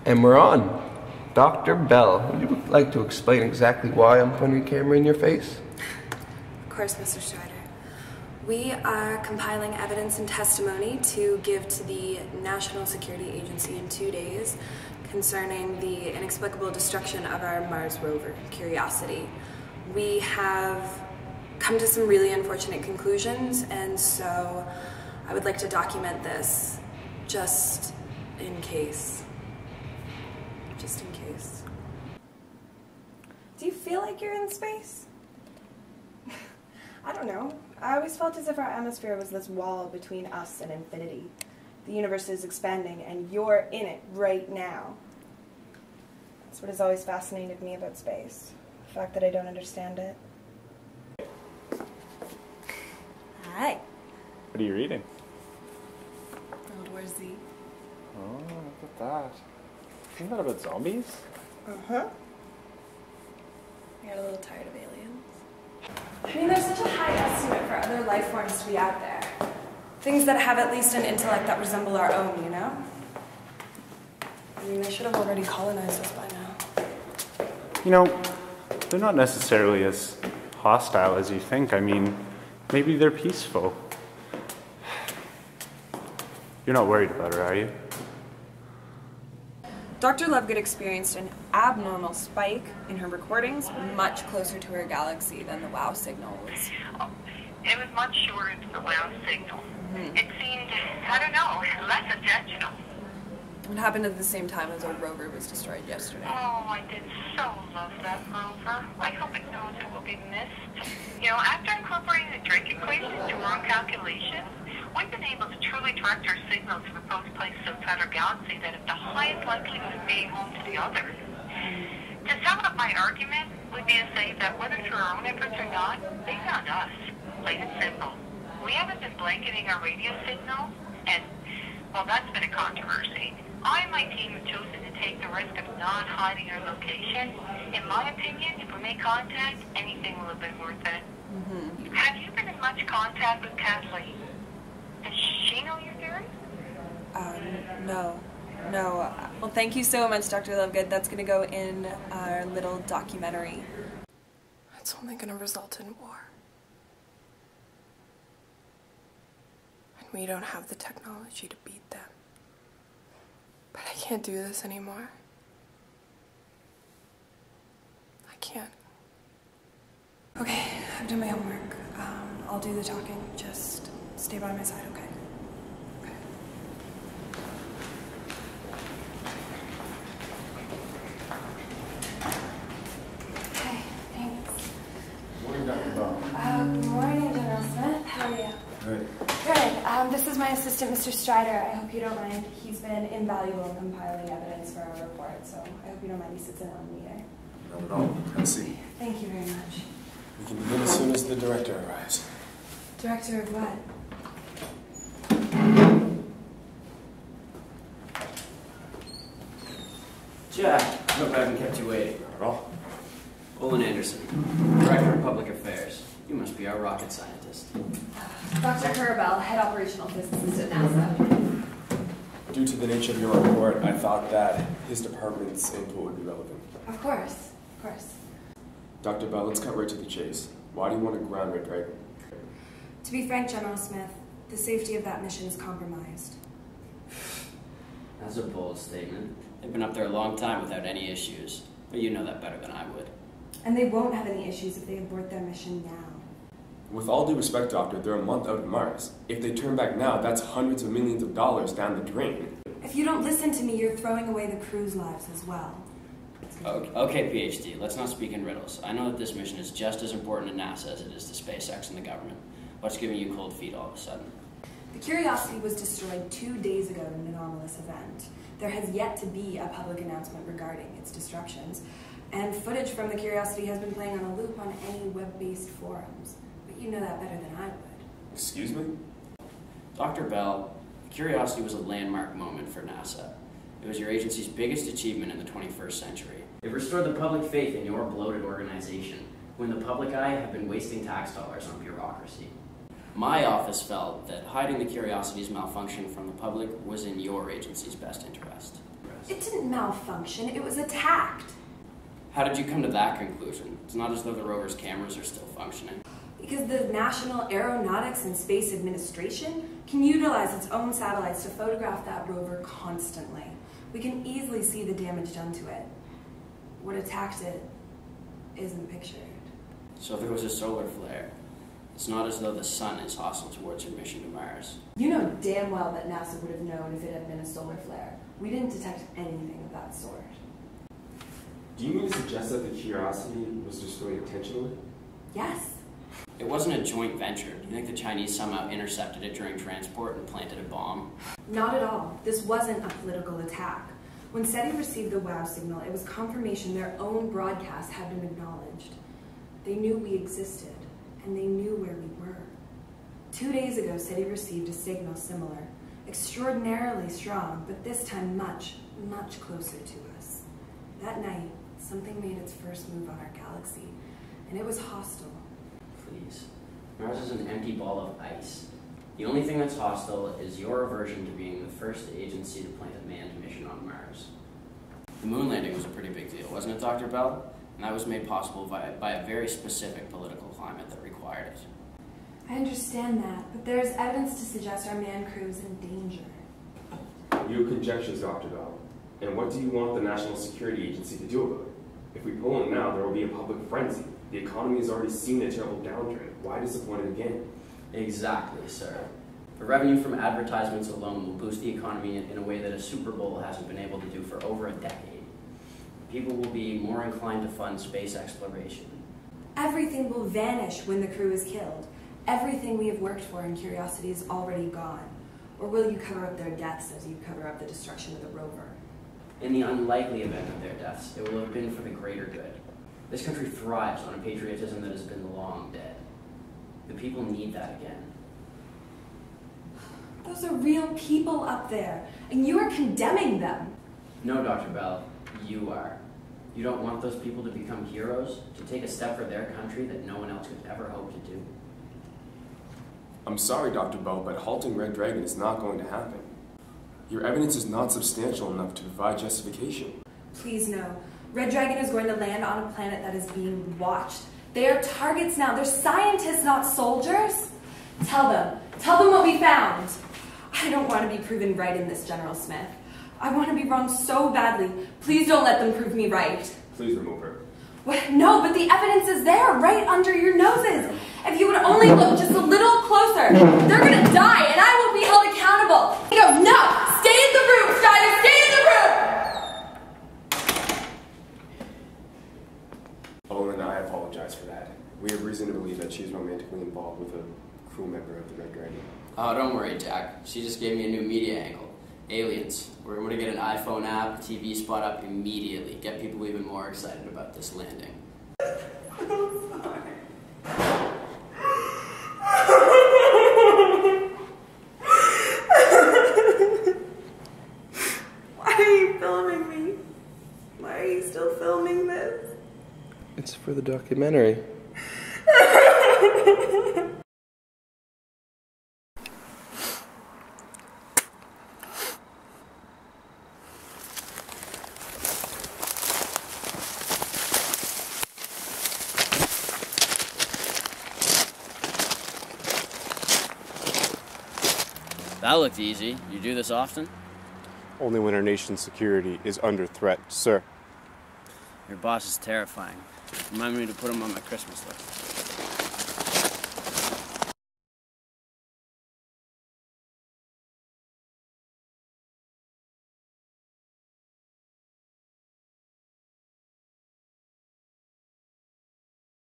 And we're on. Dr. Bell, would you like to explain exactly why I'm putting a camera in your face? Of course, Mr. Strider. We are compiling evidence and testimony to give to the National Security Agency in 2 days concerning the inexplicable destruction of our Mars rover, Curiosity. We have come to some really unfortunate conclusions, and so I would like to document this just in case. Just in case. Do you feel like you're in space? I don't know. I always felt as if our atmosphere was this wall between us and infinity. The universe is expanding, and you're in it right now. That's what has always fascinated me about space. The fact that I don't understand it. Hi. What are you reading? World War Z. Oh, look at that. Isn't that about zombies? Uh-huh. I got a little tired of aliens. I mean, there's such a high estimate for other life forms to be out there. Things that have at least an intellect that resemble our own, you know? I mean, they should have already colonized us by now. You know, they're not necessarily as hostile as you think. I mean, maybe they're peaceful. You're not worried about her, are you? Dr. Lovegood experienced an abnormal spike in her recordings much closer to her galaxy than the WOW signal was. Oh, it was much shorter than the WOW signal. It seemed, I don't know, less intentional. It happened at the same time as our rover was destroyed yesterday. Oh, I did so love that rover. I hope it knows it will be missed. You know, after incorporating the Drake equation into our own calculations, we've been able to truly direct our signals to proposed places outside our galaxy that have the highest likelihood of being home to the others. To sum up my argument would be to say that whether through our own efforts or not, they found us. Plain and simple. We haven't been blanketing our radio signal, and, well, that's been a controversy. I and my team have chosen to take the risk of not hiding our location. In my opinion, if we make contact, anything will have been worth it. Have you been in much contact with Kathleen? Does she know your theory? No. No. Well, thank you so much, Dr. Lovegood. That's going to go in our little documentary. It's only going to result in war. And we don't have the technology to beat them. But I can't do this anymore. I can't. Okay, I've done my homework. I'll do the talking. Just stay by my side, okay? Okay. Okay, thanks. Morning, Dr. Bell. Good morning, General Smith. How are you? Good. Good. This is my assistant, Mr. Strider. I hope you don't mind. He's been invaluable in compiling evidence for our report, so I hope you don't mind he sits in on me there. Not at all. Have a seat. Thank you very much. We can begin as soon as the director arrives. Director of what? Jack, I hope I haven't kept you waiting. Not at all. Olin Anderson, Director of Public Affairs. You must be our rocket scientist. Dr. Currer Bells, Head Operational Physicist at NASA. Due to the nature of your report, I thought that his department's input would be relevant. Of course, of course. Dr. Bell, let's cut right to the chase. Why do you want to ground Red Dragon? To be frank, General Smith, the safety of that mission is compromised. That's a bold statement. They've been up there a long time without any issues. But you know that better than I would. And they won't have any issues if they abort their mission now. With all due respect, Doctor, they're a month out of Mars. If they turn back now, that's hundreds of millions of dollars down the drain. If you don't listen to me, you're throwing away the crew's lives as well. Okay, PhD, let's not speak in riddles. I know that this mission is just as important to NASA as it is to SpaceX and the government. What's giving you cold feet all of a sudden? The Curiosity was destroyed 2 days ago in an anomalous event. There has yet to be a public announcement regarding its destructions, and footage from the Curiosity has been playing on a loop on any web-based forums. But you know that better than I would. Excuse me? Dr. Bell, the Curiosity was a landmark moment for NASA. It was your agency's biggest achievement in the 21st century. It restored the public faith in your bloated organization, when the public eye have been wasting tax dollars on bureaucracy. My office felt that hiding the Curiosity's malfunction from the public was in your agency's best interest. It didn't malfunction, it was attacked. How did you come to that conclusion? It's not as though the rover's cameras are still functioning. Because the National Aeronautics and Space Administration can utilize its own satellites to photograph that rover constantly. We can easily see the damage done to it. What attacked it isn't pictured. So if it was a solar flare, it's not as though the sun is hostile towards your mission to Mars. You know damn well that NASA would have known if it had been a solar flare. We didn't detect anything of that sort. Do you mean to suggest that the Curiosity was destroyed intentionally? Yes. It wasn't a joint venture. Do you think the Chinese somehow intercepted it during transport and planted a bomb? Not at all. This wasn't a political attack. When SETI received the WOW signal, it was confirmation their own broadcast had been acknowledged. They knew we existed, and they knew where we were. 2 days ago, SETI received a signal similar, extraordinarily strong, but this time much, much closer to us. That night, something made its first move on our galaxy, and it was hostile. Please. Mars is an empty ball of ice. The only thing that's hostile is your aversion to being the first agency to plant a manned mission on Mars. The moon landing was a pretty big deal, wasn't it, Dr. Bell? And that was made possible by a very specific political climate that required it. I understand that, but there's evidence to suggest our manned crew is in danger. You have conjectures, Dr. Bell. And what do you want the National Security Agency to do about it? If we pull it now, there will be a public frenzy. The economy has already seen a terrible downturn. Why disappoint it again? Exactly, sir. The revenue from advertisements alone will boost the economy in a way that a Super Bowl hasn't been able to do for over a decade. People will be more inclined to fund space exploration. Everything will vanish when the crew is killed. Everything we have worked for in Curiosity is already gone. Or will you cover up their deaths as you cover up the destruction of the rover? In the unlikely event of their deaths, it will have been for the greater good. This country thrives on a patriotism that has been long dead. The people need that again. Those are real people up there, and you are condemning them. No, Dr. Bell, you are. You don't want those people to become heroes, to take a step for their country that no one else could ever hope to do. I'm sorry, Dr. Bell, but halting Red Dragon is not going to happen. Your evidence is not substantial enough to provide justification. Please no. Red Dragon is going to land on a planet that is being watched. They are targets now. They're scientists, not soldiers. Tell them what we found. I don't want to be proven right in this, General Smith. I want to be wrong so badly. Please don't let them prove me right. Please remove her. What? No, but the evidence is there, right under your noses. If you would only look just a little closer, they're going to die, and I will be held accountable. No! Stay in the room, Strider! Stay in the room! Oh, and I apologize for that. We have reason to believe that she's romantically involved with a crew member of the Red Dragon. Oh, don't worry, Jack. She just gave me a new media angle. Aliens. We're going to get an iPhone app, a TV spot up immediately. Get people even more excited about this landing. Why are you filming me? Why are you still filming this? It's for the documentary. That looked easy. You do this often? Only when our nation's security is under threat, sir. Your boss is terrifying. Remind me to put him on my Christmas list.